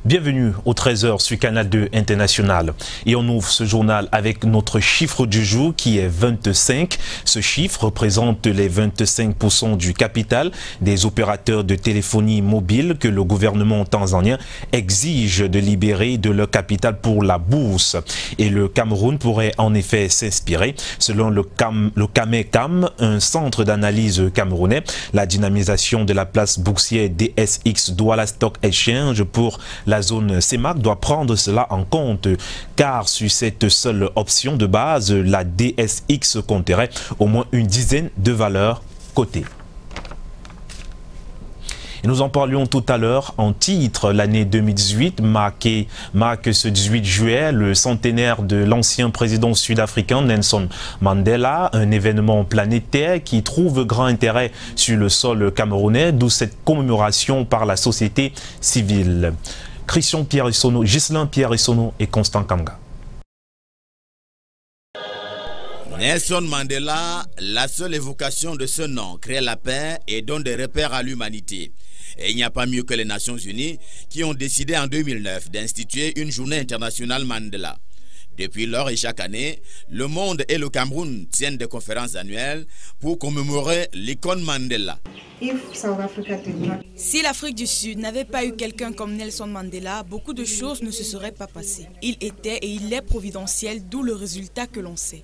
Bienvenue au 13h sur Canal 2 International. Et on ouvre ce journal avec notre chiffre du jour qui est 25. Ce chiffre représente les 25% du capital des opérateurs de téléphonie mobile que le gouvernement tanzanien exige de libérer de leur capital pour la bourse. Et le Cameroun pourrait en effet s'inspirer. Selon le CAMECAM, un centre d'analyse camerounais, la dynamisation de la place boursière DSX Douala Stock Exchange pour la zone CEMAC doit prendre cela en compte, car sur cette seule option de base, la DSX compterait au moins une dizaine de valeurs cotées. Et nous en parlions tout à l'heure en titre. L'année 2018 marque ce 18 juillet le centenaire de l'ancien président sud-africain Nelson Mandela, un événement planétaire qui trouve grand intérêt sur le sol camerounais, d'où cette commémoration par la société civile. Christian Pierre-Issono, Ghislain Pierre-Issono et Constant Kamga. Nelson Mandela, la seule évocation de ce nom crée la paix et donne des repères à l'humanité. Et il n'y a pas mieux que les Nations Unies qui ont décidé en 2009 d'instituer une journée internationale Mandela. Depuis lors et chaque année, le monde et le Cameroun tiennent des conférences annuelles pour commémorer l'icône Mandela. Si l'Afrique du Sud n'avait pas eu quelqu'un comme Nelson Mandela, beaucoup de choses ne se seraient pas passées. Il était et il est providentiel, d'où le résultat que l'on sait.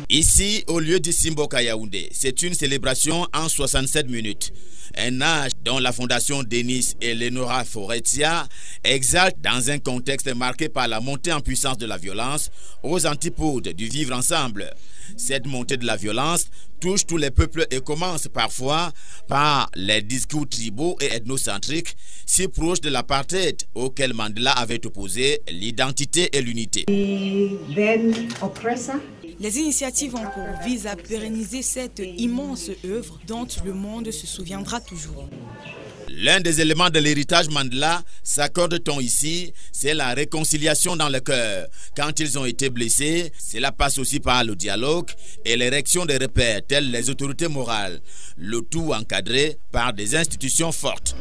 Ici, au lieu du Simboka Yaoundé, c'est une célébration en 67 minutes. Un âge dont la fondation Denis et Lenora Foretia exalte dans un contexte marqué par la montée en puissance de la violence aux antipodes du vivre ensemble. Cette montée de la violence touche tous les peuples et commence parfois par les discours tribaux et ethnocentriques si proches de l'apartheid auquel Mandela avait opposé l'identité et l'unité. Les initiatives en cours visent à pérenniser cette immense œuvre dont le monde se souviendra toujours. L'un des éléments de l'héritage Mandela, s'accorde-t-on ici, c'est la réconciliation dans le cœur. Quand ils ont été blessés, cela passe aussi par le dialogue et l'érection des repères tels les autorités morales, le tout encadré par des institutions fortes.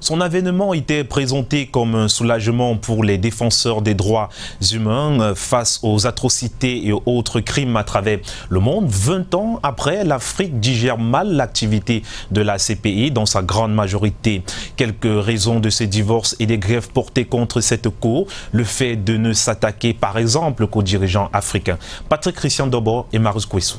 Son avènement était présenté comme un soulagement pour les défenseurs des droits humains face aux atrocités et autres crimes à travers le monde. 20 ans après, l'Afrique digère mal l'activité de la CPI dans sa grande majorité. Quelques raisons de ce divorce et des grèves portées contre cette cour, le fait de ne s'attaquer par exemple qu'aux dirigeants africains. Patrick Christian Dobo et Marus Kwesou.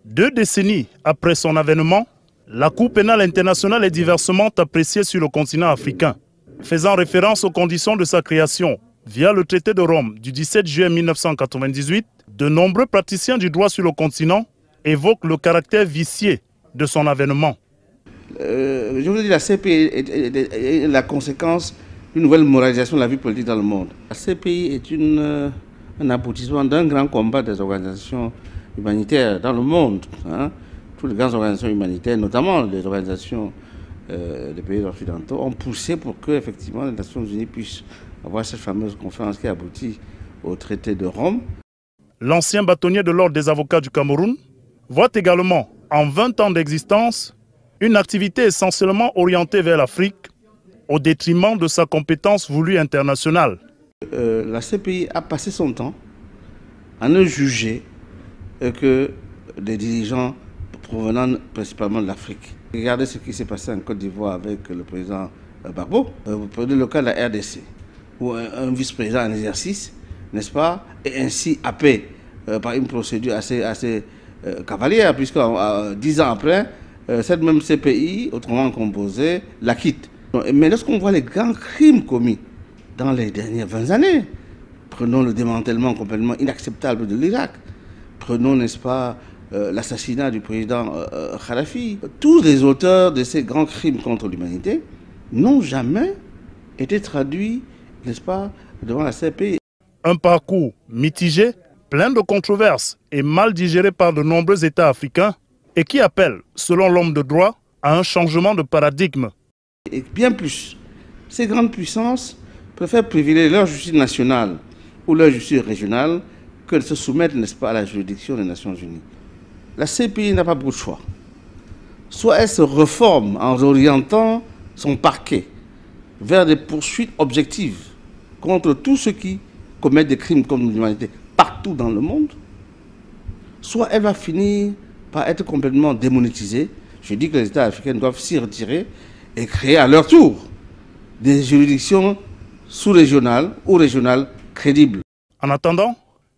2 décennies après son avènement, la Cour pénale internationale est diversement appréciée sur le continent africain, faisant référence aux conditions de sa création. Via le traité de Rome du 17 juillet 1998, de nombreux praticiens du droit sur le continent évoquent le caractère vicié de son avènement. Je vous dis, la CPI est la conséquence d'une nouvelle moralisation de la vie politique dans le monde. La CPI est un aboutissement d'un grand combat des organisations humanitaires dans le monde. Toutes les grandes organisations humanitaires, notamment les organisations des pays occidentaux, ont poussé pour que effectivement les Nations Unies puissent avoir cette fameuse conférence qui aboutit au traité de Rome. L'ancien bâtonnier de l'ordre des avocats du Cameroun voit également, en 20 ans d'existence, une activité essentiellement orientée vers l'Afrique, au détriment de sa compétence voulue internationale. La CPI a passé son temps à ne juger que des dirigeants provenant principalement de l'Afrique. Regardez ce qui s'est passé en Côte d'Ivoire avec le président Gbagbo. Vous prenez le cas de la RDC, où un vice-président en exercice, n'est-ce pas, est ainsi happé par une procédure assez cavalière, puisque 10 ans après, cette même CPI, autrement composée, la quitte. Mais lorsqu'on voit les grands crimes commis dans les dernières 20 années, prenons le démantèlement complètement inacceptable de l'Irak, prenons, n'est-ce pas, l'assassinat du président Kadhafi. Tous les auteurs de ces grands crimes contre l'humanité n'ont jamais été traduits, n'est-ce pas, devant la CPI. Un parcours mitigé, plein de controverses et mal digéré par de nombreux États africains et qui appelle, selon l'homme de droit, à un changement de paradigme. Et bien plus, ces grandes puissances préfèrent privilégier leur justice nationale ou leur justice régionale que de se soumettre, n'est-ce pas, à la juridiction des Nations Unies. La CPI n'a pas beaucoup de choix. soit elle se reforme en orientant son parquet vers des poursuites objectives contre tous ceux qui commettent des crimes contre l'humanité partout dans le monde, soit elle va finir par être complètement démonétisée. Je dis que les États africains doivent s'y retirer et créer à leur tour des juridictions sous-régionales ou régionales crédibles. En attendant,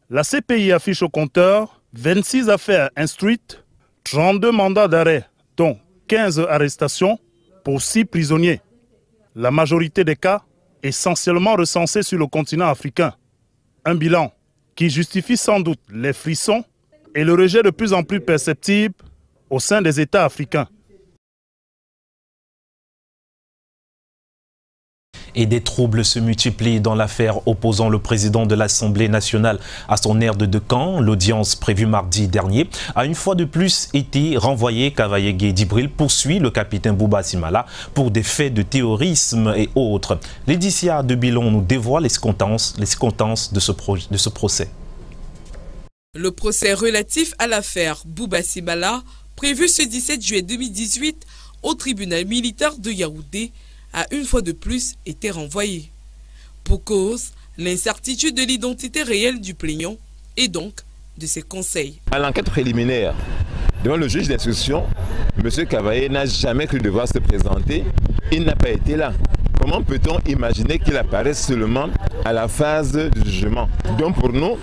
la CPI affiche au compteur 26 affaires instruites, 32 mandats d'arrêt, dont 15 arrestations pour 6 prisonniers. La majorité des cas essentiellement recensés sur le continent africain. Un bilan qui justifie sans doute les frissons et le rejet de plus en plus perceptible au sein des États africains. Et des troubles se multiplient dans l'affaire opposant le président de l'Assemblée nationale à son aire de camp. L'audience prévue mardi dernier a une fois de plus été renvoyée. Kavaye Guédibril poursuit le capitaine Bouba Simala pour des faits de terrorisme et autres. Laetitia de Bilon nous dévoile les circonstances de ce procès. Le procès relatif à l'affaire Bouba Simala, prévu ce 17 juillet 2018 au tribunal militaire de Yaoundé, a une fois de plus été renvoyé. Pour cause, l'incertitude de l'identité réelle du plaignant et donc de ses conseils. À l'enquête préliminaire, devant le juge d'instruction, M. Kavaye n'a jamais cru devoir se présenter. Il n'a pas été là. Comment peut-on imaginer qu'il apparaisse seulement à la phase du jugement? Donc pour nous,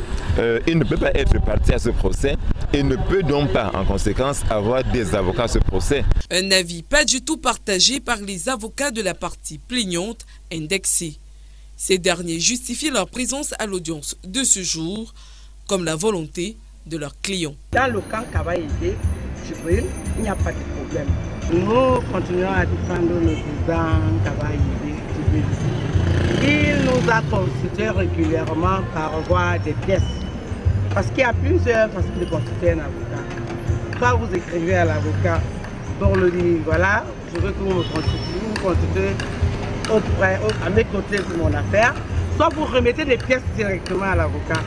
il ne peut pas être parti à ce procès et ne peut donc pas, en conséquence, avoir des avocats à ce procès. Un avis pas du tout partagé par les avocats de la partie plaignante indexée. Ces derniers justifient leur présence à l'audience de ce jour comme la volonté de leurs clients. Dans le camp Kavaye Guédibril, il n'y a pas de problème. Nous continuons à défendre le président Kavaye Guédibril. Il nous a consultés régulièrement par voie des pièces. Parce qu'il y a plusieurs façons de consulter un avocat. Quand vous écrivez à l'avocat pour lui dire, voilà, je veux que vous me consultez auprès, à mes côtés de mon affaire, soit vous remettez des pièces directement à l'avocat.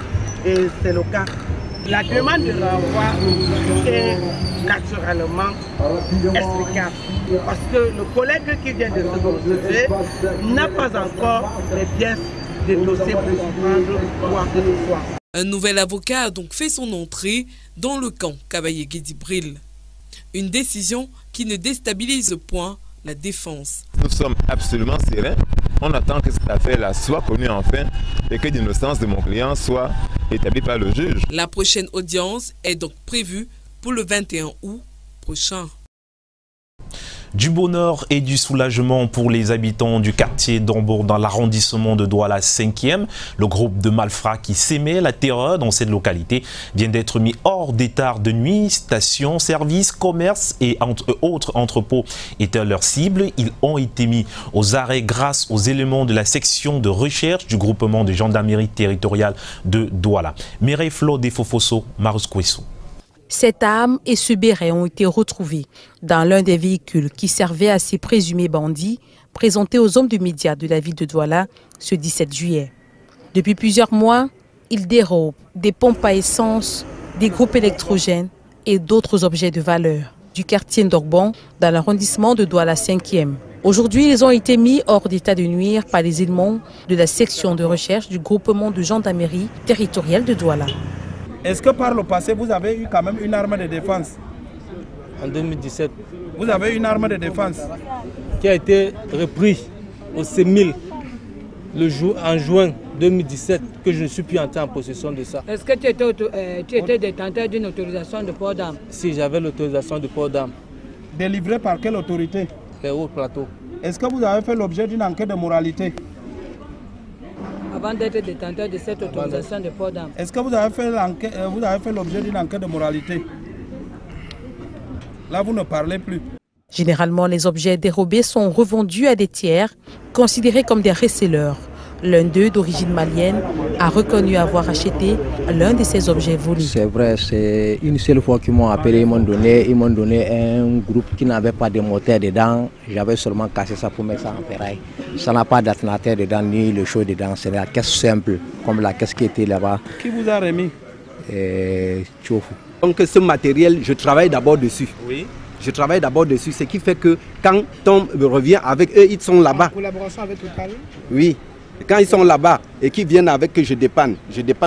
Et c'est le cas. La demande de renvoi est naturellement explicable. Parce que le collègue qui vient de se consulter n'a pas encore les pièces de dossier pour comprendre quoi que ce soit. Un nouvel avocat a donc fait son entrée dans le camp Kavaye Guédibril. Une décision qui ne déstabilise point la défense. Nous sommes absolument sereins. On attend que cette affaire-là soit connue enfin et que l'innocence de mon client soit établie par le juge. La prochaine audience est donc prévue pour le 21 août prochain. Du bonheur et du soulagement pour les habitants du quartier d'Ambour dans l'arrondissement de Douala 5e. Le groupe de malfrats qui s'aimait la terreur dans cette localité vient d'être mis hors d'état de nuit. Stations, services, commerces et autres entrepôts étaient leur cible. Ils ont été mis aux arrêts grâce aux éléments de la section de recherche du groupement de gendarmerie territoriale de Douala. Mireille Flo de Fofoso, Marus Kouessou. Cette arme et ce béret ont été retrouvés dans l'un des véhicules qui servait à ces présumés bandits présentés aux hommes de médias de la ville de Douala ce 17 juillet. Depuis plusieurs mois, ils dérobent des pompes à essence, des groupes électrogènes et d'autres objets de valeur du quartier d'Orbon dans l'arrondissement de Douala 5e. Aujourd'hui, ils ont été mis hors d'état de nuire par les éléments de la section de recherche du groupement de gendarmerie territoriale de Douala. Est-ce que par le passé, vous avez eu quand même une arme de défense? En 2017. Vous avez une arme de défense qui a été reprise au CEMIL en juin 2017, que je ne suis plus entré en possession de ça. Est-ce que tu étais détenteur d'une autorisation de port d'armes? Si, j'avais l'autorisation de port d'armes. Délivrée par quelle autorité? Les hauts plateaux. Est-ce que vous avez fait l'objet d'une enquête de moralité? Avant d'être détenteur de cette autorisation de port d'armes. Est-ce que vous avez fait l'objet d'une enquête de moralité? Là, vous ne parlez plus. Généralement, les objets dérobés sont revendus à des tiers, considérés comme des reselleurs. L'un d'eux, d'origine malienne, a reconnu avoir acheté l'un de ces objets volés. C'est vrai, c'est une seule fois qu'ils m'ont appelé, ils m'ont donné un groupe qui n'avait pas de moteur dedans. J'avais seulement cassé ça pour mettre ça en ferraille. Ça n'a pas d'alternateur dedans, ni le chaud dedans. C'est la caisse simple, comme la caisse qui était là-bas. Qui vous a remis? Tchofu. Donc ce matériel, je travaille d'abord dessus. Oui. Je travaille d'abord dessus, ce qui fait que quand on revient avec eux, ils sont là-bas. En collaboration avec Total? Oui. Quand ils sont là-bas et qu'ils viennent avec que je dépanne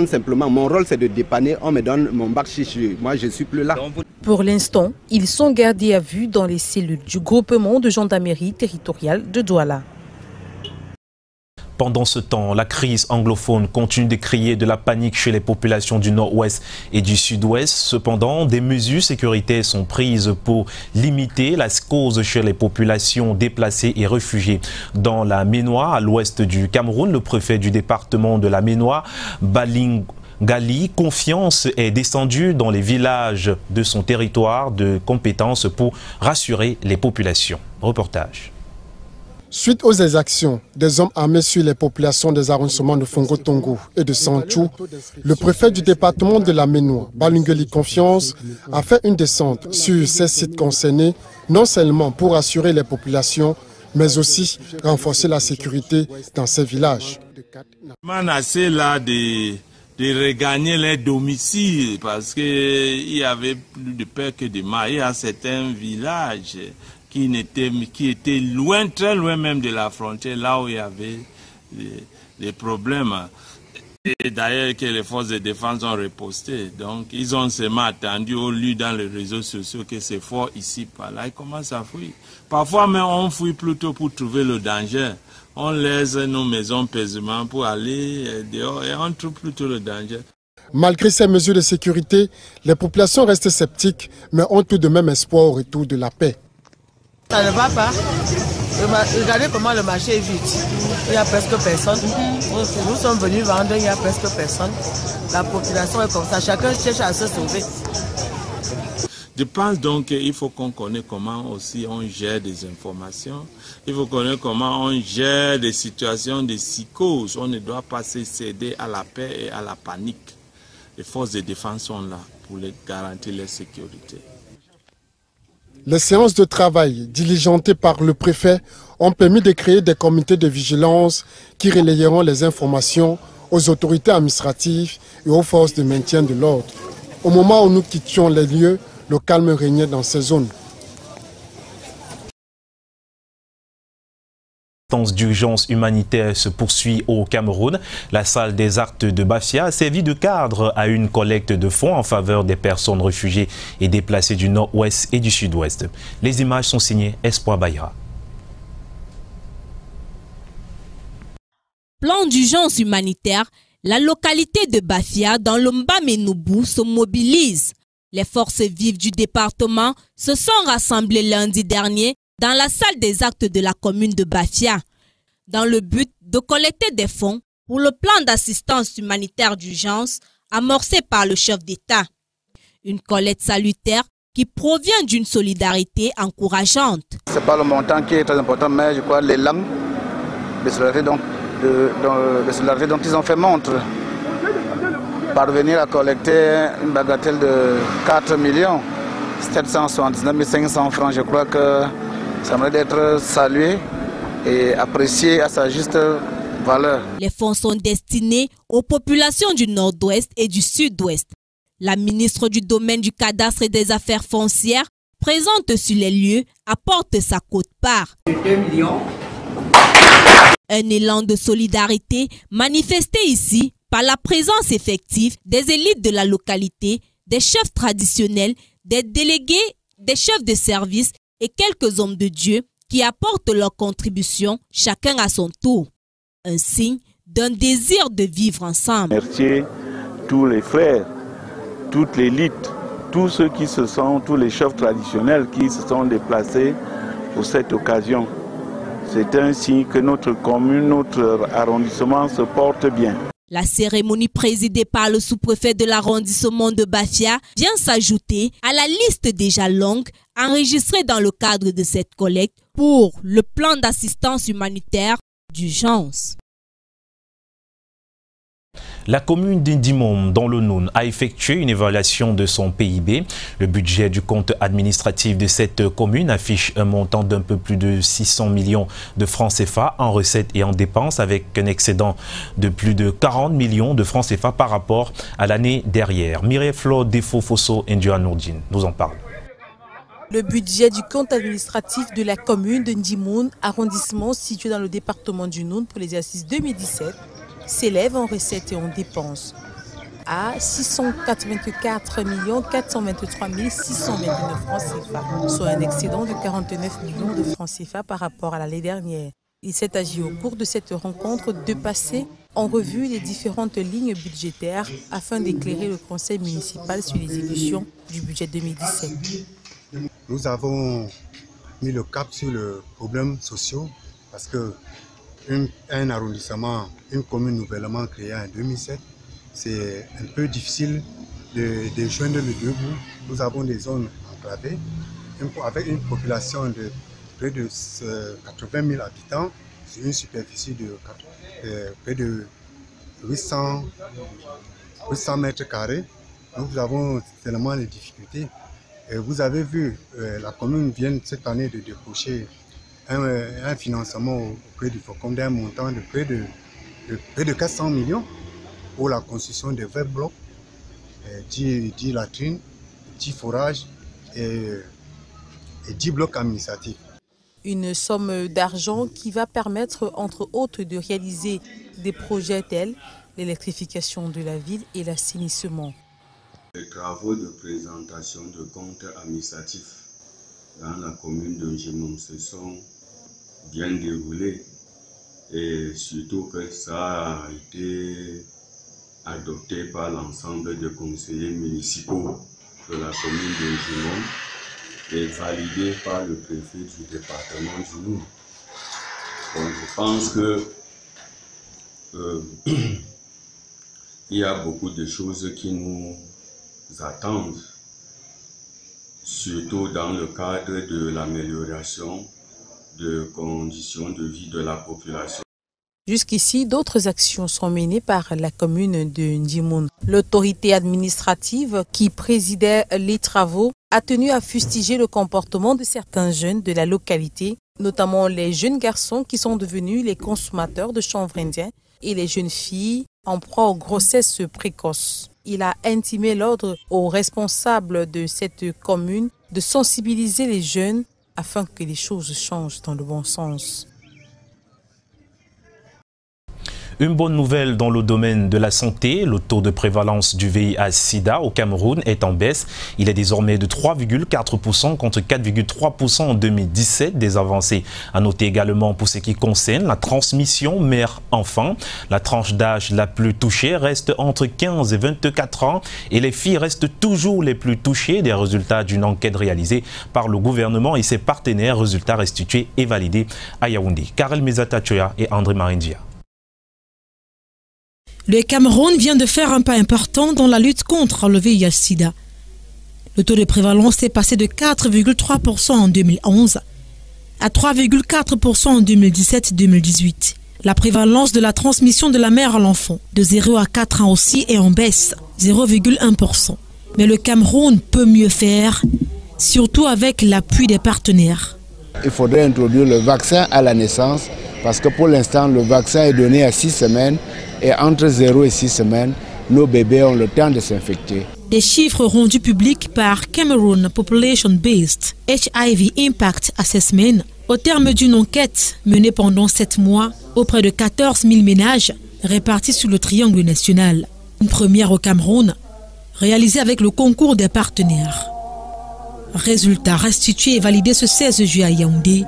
simplement. Mon rôle, c'est de dépanner. On me donne mon bac chichi. Moi, je ne suis plus là. Pour l'instant, ils sont gardés à vue dans les cellules du groupement de gendarmerie territoriale de Douala. Pendant ce temps, la crise anglophone continue de créer de la panique chez les populations du nord-ouest et du sud-ouest. Cependant, des mesures sécuritaires sont prises pour limiter la cause chez les populations déplacées et réfugiées. Dans la Ménois, à l'ouest du Cameroun, le préfet du département de la Ménois, Balingali Confiance, est descendu dans les villages de son territoire de compétence pour rassurer les populations. Reportage. Suite aux exactions des hommes armés sur les populations des arrondissements de Fongo-Tongo et de Sanchou, le préfet du département de la Ménois, Balingali Confiance, a fait une descente sur ces sites concernés, non seulement pour assurer les populations, mais aussi renforcer la sécurité dans ces villages. On a assez là de regagner les domiciles parce qu'il y avait plus de peur que de mal. Il y a certains villages qui étaient loin, très loin même de la frontière, là où il y avait des problèmes. Et d'ailleurs que les forces de défense ont riposté. Donc ils ont seulement attendu au lieu dans les réseaux sociaux que c'est fort ici, par là. Ils commencent à fuir. Parfois même on fuit plutôt pour trouver le danger. On laisse nos maisons paisiblement pour aller dehors et on trouve plutôt le danger. Malgré ces mesures de sécurité, les populations restent sceptiques, mais ont tout de même espoir au retour de la paix. Ça ne va pas. Regardez comment le marché est vide. Il n'y a presque personne. Nous sommes venus vendre, il n'y a presque personne. La population est comme ça. Chacun cherche à se sauver. Je pense donc qu'il faut qu'on connaisse comment aussi on gère des informations. Il faut connaître comment on gère des situations de psychose. On ne doit pas se céder à la paix et à la panique. Les forces de défense sont là pour garantir la sécurité. Les séances de travail diligentées par le préfet ont permis de créer des comités de vigilance qui relayeront les informations aux autorités administratives et aux forces de maintien de l'ordre. Au moment où nous quittions les lieux, le calme régnait dans ces zones. D'urgence humanitaire se poursuit au Cameroun. La salle des actes de Bafia a servi de cadre à une collecte de fonds en faveur des personnes réfugiées et déplacées du nord-ouest et du sud-ouest. Les images sont signées Espoir Bayra. Plan d'urgence humanitaire, la localité de Bafia dans le Mbamenoubou se mobilise. Les forces vives du département se sont rassemblées lundi dernier dans la salle des actes de la commune de Bafia, dans le but de collecter des fonds pour le plan d'assistance humanitaire d'urgence amorcé par le chef d'État. Une collecte salutaire qui provient d'une solidarité encourageante. Ce n'est pas le montant qui est très important, mais je crois l'élan de solidarité dont ils ont fait montre. Parvenir à collecter une bagatelle de 4 779 500 francs, je crois que ça mérite d'être salué et apprécié à sa juste valeur. Les fonds sont destinés aux populations du nord-ouest et du sud-ouest. La ministre du domaine du cadastre et des affaires foncières, présente sur les lieux, apporte sa quote-part. 2 millions. Un élan de solidarité manifesté ici par la présence effective des élites de la localité, des chefs traditionnels, des délégués, des chefs de service et quelques hommes de Dieu qui apportent leur contribution, chacun à son tour. Un signe d'un désir de vivre ensemble. Remercier tous les frères, toute l'élite, tous ceux qui se sont, tous les chefs traditionnels qui se sont déplacés pour cette occasion. C'est un signe que notre commune, notre arrondissement se porte bien. La cérémonie présidée par le sous-préfet de l'arrondissement de Bafia vient s'ajouter à la liste déjà longue enregistrée dans le cadre de cette collecte pour le plan d'assistance humanitaire d'urgence. La commune d'Indimom, dans le Noun, a effectué une évaluation de son PIB. Le budget du compte administratif de cette commune affiche un montant d'un peu plus de 600 millions de francs CFA en recettes et en dépenses, avec un excédent de plus de 40 millions de francs CFA par rapport à l'année dernière. Mireille Flo Defo Fosso Ndioanourdine nous en parle. Le budget du compte administratif de la commune de Ndjimoun, arrondissement situé dans le département du Noun pour l'exercice 2017, s'élève en recettes et en dépenses à 684 423 629 francs CFA, soit un excédent de 49 millions de francs CFA par rapport à l'année dernière. Il s'est agi au cours de cette rencontre de passer en revue les différentes lignes budgétaires afin d'éclairer le conseil municipal sur l'exécution du budget 2017. Nous avons mis le cap sur les problèmes sociaux parce que un arrondissement, une commune nouvellement créée en 2007, c'est un peu difficile de joindre les deux bouts. Nous avons des zones enclavées avec une population de près de 80 000 habitants sur une superficie de près de 800 mètres carrés. Nous avons tellement de difficultés. Et vous avez vu, la commune vient cette année de décrocher un financement auprès du FOCOM d'un montant de près de 400 millions pour la construction de 20 blocs, 10 latrines, 10 forages et 10 blocs administratifs. Une somme d'argent qui va permettre, entre autres, de réaliser des projets tels l'électrification de la ville et l'assainissement. Les travaux de présentation de comptes administratifs dans la commune de Ndjimoun se sont bien déroulés et surtout que ça a été adopté par l'ensemble des conseillers municipaux de la commune de Ndjimoun et validé par le préfet du département du Noun. Donc je pense que il y a beaucoup de choses qui nous attendent, surtout dans le cadre de l'amélioration des conditions de vie de la population. Jusqu'ici, d'autres actions sont menées par la commune de Ndjimoun. L'autorité administrative qui présidait les travaux a tenu à fustiger le comportement de certains jeunes de la localité, notamment les jeunes garçons qui sont devenus les consommateurs de chanvre indien et les jeunes filles en proie aux grossesses précoces. Il a intimé l'ordre aux responsables de cette commune de sensibiliser les jeunes afin que les choses changent dans le bon sens. Une bonne nouvelle dans le domaine de la santé, le taux de prévalence du VIH-Sida au Cameroun est en baisse. Il est désormais de 3,4% contre 4,3% en 2017, des avancées. À noter également pour ce qui concerne la transmission mère-enfant. La tranche d'âge la plus touchée reste entre 15 et 24 ans et les filles restent toujours les plus touchées, des résultats d'une enquête réalisée par le gouvernement et ses partenaires, résultats restitués et validés à Yaoundé. Karel Mezatachoya et André Marindia. Le Cameroun vient de faire un pas important dans la lutte contre le VIH-Sida. Le taux de prévalence est passé de 4,3% en 2011 à 3,4% en 2017-2018. La prévalence de la transmission de la mère à l'enfant de 0 à 4 ans aussi est en baisse, 0,1%. Mais le Cameroun peut mieux faire, surtout avec l'appui des partenaires. Il faudrait introduire le vaccin à la naissance parce que pour l'instant, le vaccin est donné à 6 semaines et entre 0 et 6 semaines, nos bébés ont le temps de s'infecter. Des chiffres rendus publics par Cameroon Population Based HIV Impact Assessment au terme d'une enquête menée pendant 7 mois auprès de 14 000 ménages répartis sur le triangle national. Une première au Cameroun, réalisée avec le concours des partenaires. Résultat restitué et validé ce 16 juillet à Yaoundé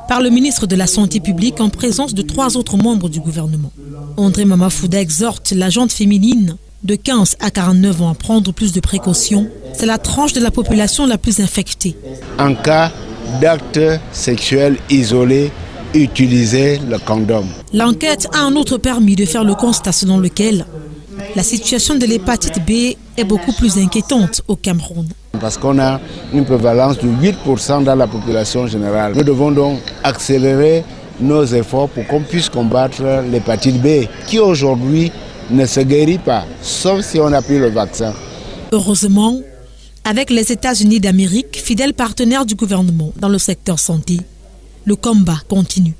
par le ministre de la Santé publique en présence de 3 autres membres du gouvernement. André Mamafouda exhorte la gente féminine de 15 à 49 ans à prendre plus de précautions. C'est la tranche de la population la plus infectée. En cas d'acte sexuel isolé, utilisez le condom. L'enquête a en outre permis de faire le constat selon lequel la situation de l'hépatite B est beaucoup plus inquiétante au Cameroun. Parce qu'on a une prévalence de 8% dans la population générale. Nous devons donc accélérer nos efforts pour qu'on puisse combattre l'hépatite B, qui aujourd'hui ne se guérit pas, sauf si on a pris le vaccin. Heureusement, avec les États-Unis d'Amérique, fidèles partenaires du gouvernement dans le secteur santé, le combat continue.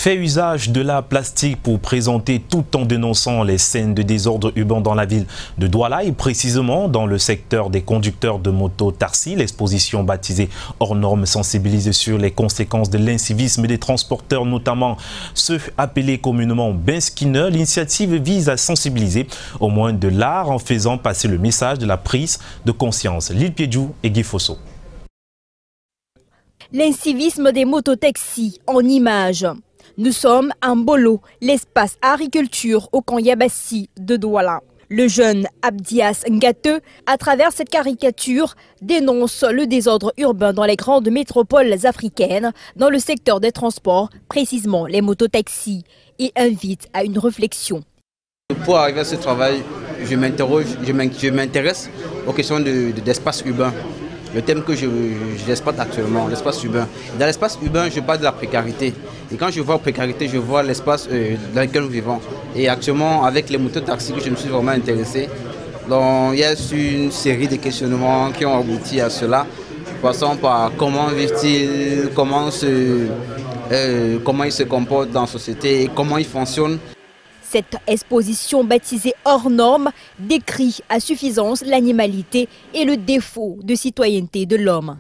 fait usage de la plastique pour présenter tout en dénonçant les scènes de désordre urbain dans la ville de Douala et précisément dans le secteur des conducteurs de moto taxi. L'exposition baptisée Hors Normes sensibilise sur les conséquences de l'incivisme des transporteurs, notamment ceux appelés communément benskiner. L'initiative vise à sensibiliser au moins de l'art en faisant passer le message de la prise de conscience. Lille Piedjou et Guy Fosso. L'incivisme des mototaxis en images. Nous sommes à Mbolo, l'espace agriculture au camp Yabassi de Douala. Le jeune Abdias Ngate, à travers cette caricature, dénonce le désordre urbain dans les grandes métropoles africaines, dans le secteur des transports, précisément les mototaxis, et invite à une réflexion. Pour arriver à ce travail, je m'intéresse aux questions d'espace urbain. Le thème que j'exploite actuellement, l'espace urbain. Dans l'espace urbain, je parle de la précarité. Et quand je vois la précarité, je vois l'espace dans lequel nous vivons. Et actuellement, avec les mototaxis que je me suis vraiment intéressé, donc, il y a une série de questionnements qui ont abouti à cela. Passant par comment vivent-ils, comment ils se comportent dans la société et comment ils fonctionnent. Cette exposition baptisée Hors Normes décrit à suffisance l'animalité et le défaut de citoyenneté de l'homme.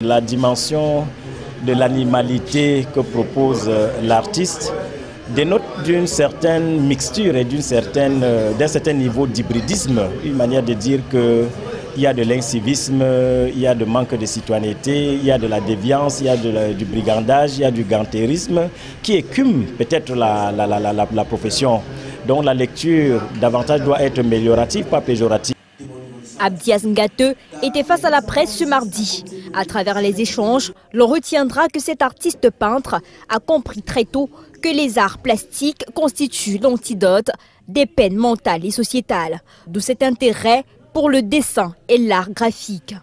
La dimension de l'animalité que propose l'artiste dénote d'une certaine mixture et d'un certain niveau d'hybridisme, une manière de dire qu'il y a de l'incivisme, il y a de manque de citoyenneté, il y a de la déviance, il y a du brigandage, il y a du gantérisme qui écume peut-être la profession. Donc la lecture davantage doit être améliorative, pas péjorative. Abdias Ngate était face à la presse ce mardi. À travers les échanges, l'on retiendra que cet artiste peintre a compris très tôt que les arts plastiques constituent l'antidote des peines mentales et sociétales. D'où cet intérêt pour le dessin et l'art graphique.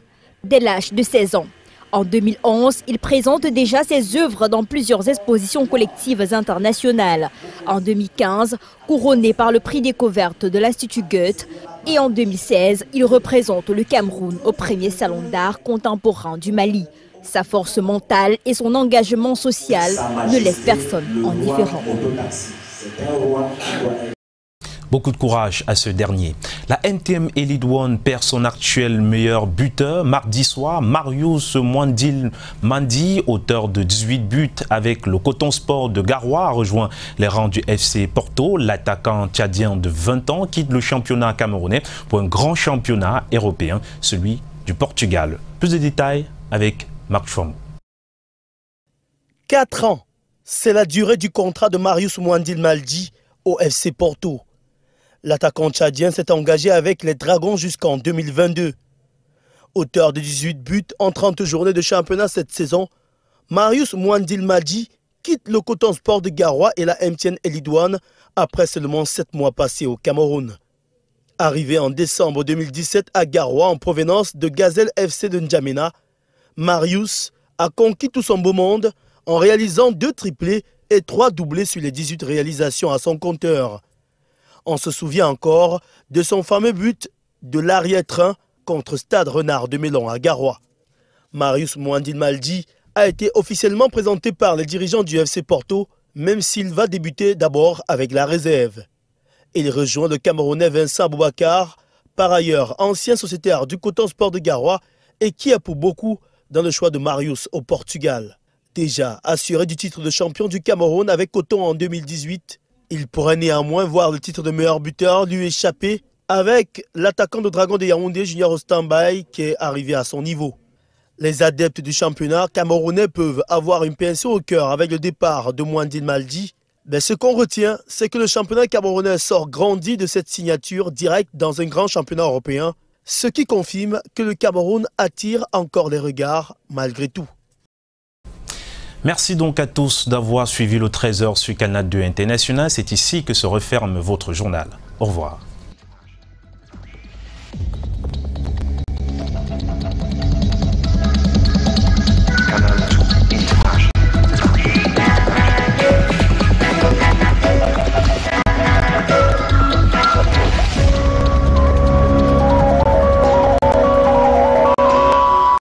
Dès l'âge de 16 ans, en 2011, il présente déjà ses œuvres dans plusieurs expositions collectives internationales. En 2015, couronné par le prix découverte de l'Institut Goethe. Et en 2016, il représente le Cameroun au premier salon d'art contemporain du Mali. Sa force mentale et son engagement social ne laissent personne indifférent. Beaucoup de courage à ce dernier. La NTM Elite One perd son actuel meilleur buteur. Mardi soir, Marius Mwandil Mandi, auteur de 18 buts avec le Coton Sport de Garoua, a rejoint les rangs du FC Porto. L'attaquant tchadien de 20 ans quitte le championnat camerounais pour un grand championnat européen, celui du Portugal. Plus de détails avec Marc Chouamou. 4 ans, c'est la durée du contrat de Marius Mwandil Mandi au FC Porto. L'attaquant tchadien s'est engagé avec les Dragons jusqu'en 2022. Auteur de 18 buts en 30 journées de championnat cette saison, Marius Mwandil Mandi quitte le Coton Sport de Garoua et la MTN Elite One après seulement 7 mois passés au Cameroun. Arrivé en décembre 2017 à Garoua en provenance de Gazelle FC de N'Djamena, Marius a conquis tout son beau monde en réalisant 2 triplés et 3 doublés sur les 18 réalisations à son compteur. On se souvient encore de son fameux but de l'arrière-train contre Stade Renard de Mélon à Garoua. Marius Mwandil Mandi a été officiellement présenté par les dirigeants du FC Porto, même s'il va débuter d'abord avec la réserve. Il rejoint le Camerounais Vincent Aboubakar, par ailleurs ancien sociétaire du Coton Sport de Garoua et qui a pour beaucoup dans le choix de Marius au Portugal. Déjà assuré du titre de champion du Cameroun avec Coton en 2018, il pourrait néanmoins voir le titre de meilleur buteur lui échapper avec l'attaquant de Dragon de Yaoundé, Junior Ostambay, qui est arrivé à son niveau. Les adeptes du championnat camerounais peuvent avoir une pinceau au cœur avec le départ de Mwandil Mandi. Mais ce qu'on retient, c'est que le championnat camerounais sort grandi de cette signature directe dans un grand championnat européen, ce qui confirme que le Cameroun attire encore les regards malgré tout. Merci donc à tous d'avoir suivi le 13h sur Canal 2 International. C'est ici que se referme votre journal. Au revoir.